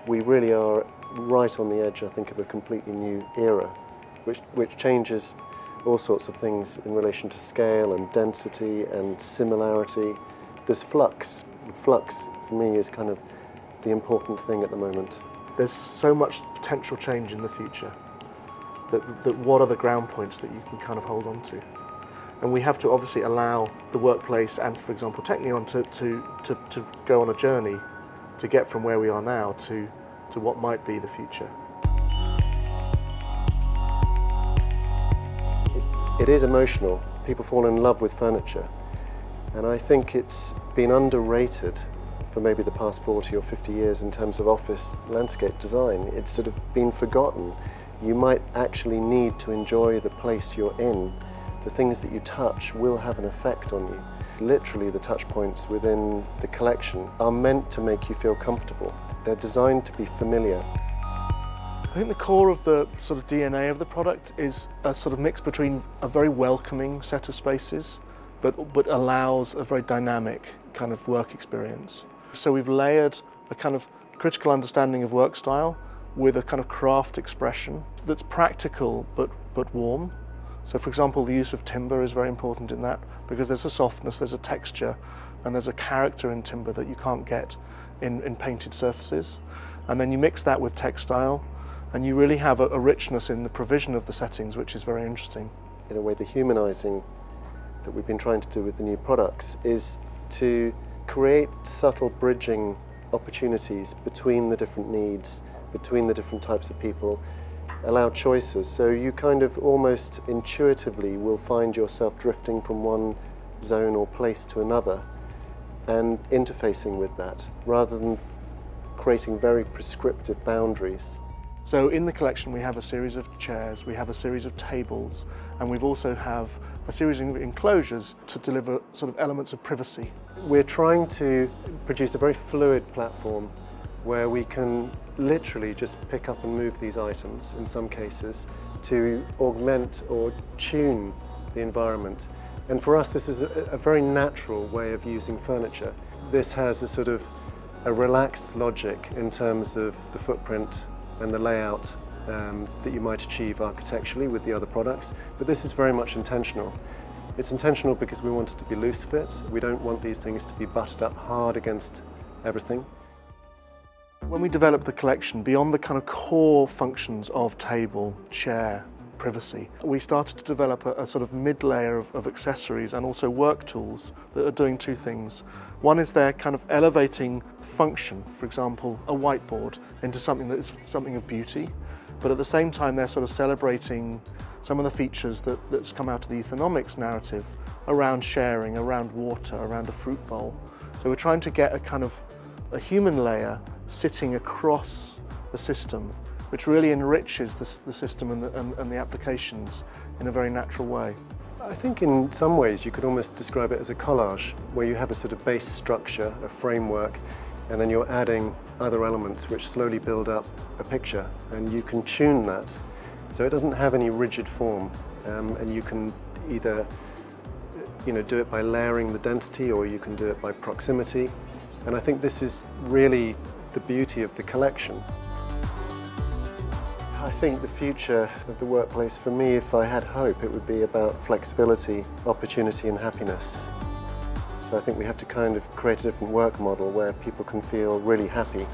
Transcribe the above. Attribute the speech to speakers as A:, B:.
A: we really are right on the edge, I think, of a completely new era, which changes all sorts of things in relation to scale and density and similarity. There's flux. Flux, for me, is kind of the important thing at the moment.
B: There's so much potential change in the future that what are the ground points that you can kind of hold on to? And we have to obviously allow the workplace and, for example, Teknion to go on a journey to get from where we are now to what might be the future.
A: It is emotional. People fall in love with furniture. And I think it's been underrated for maybe the past 40 or 50 years in terms of office landscape design. It's sort of been forgotten. You might actually need to enjoy the place you're in. The things that you touch will have an effect on you. Literally, the touch points within the collection are meant to make you feel comfortable. They're designed to be familiar.
B: I think the core of the sort of DNA of the product is a sort of mix between a very welcoming set of spaces, but allows a very dynamic kind of work experience. So we've layered a kind of critical understanding of work style with a kind of craft expression that's practical but warm. So, for example, the use of timber is very important in that, because there's a softness, there's a texture, and there's a character in timber that you can't get in painted surfaces. And then you mix that with textile, and you really have a richness in the provision of the settings, which is very interesting.
A: In a way, the humanizing that we've been trying to do with the new products is to create subtle bridging opportunities between the different needs, between the different types of people, allow choices. So you kind of almost intuitively will find yourself drifting from one zone or place to another and interfacing with that, rather than creating very prescriptive boundaries.
B: So in the collection we have a series of chairs, we have a series of tables, and we've also have a series of enclosures to deliver sort of elements of privacy.
A: We're trying to produce a very fluid platform where we can literally just pick up and move these items, in some cases, to augment or tune the environment. And for us, this is a very natural way of using furniture. This has a sort of a relaxed logic in terms of the footprint and the layout that you might achieve architecturally with the other products, but this is very much intentional. It's intentional because we want it to be loose fit. We don't want these things to be butted up hard against everything.
B: When we developed the collection, beyond the kind of core functions of table, chair, privacy, we started to develop a sort of mid-layer of accessories and also work tools that are doing two things. One is they're kind of elevating function, for example, a whiteboard, into something that is something of beauty, but at the same time they're sort of celebrating some of the features that's come out of the economics narrative around sharing, around water, around a fruit bowl. So we're trying to get a kind of a human layer sitting across the system, which really enriches the system and the applications in a very natural way.
A: I think in some ways you could almost describe it as a collage, where you have a sort of base structure, a framework, and then you're adding other elements which slowly build up a picture, and you can tune that. So it doesn't have any rigid form, and you can either do it by layering the density, or you can do it by proximity. And I think this is really the beauty of the collection. I think the future of the workplace, for me, if I had hope, it would be about flexibility, opportunity and happiness. So I think we have to kind of create a different work model where people can feel really happy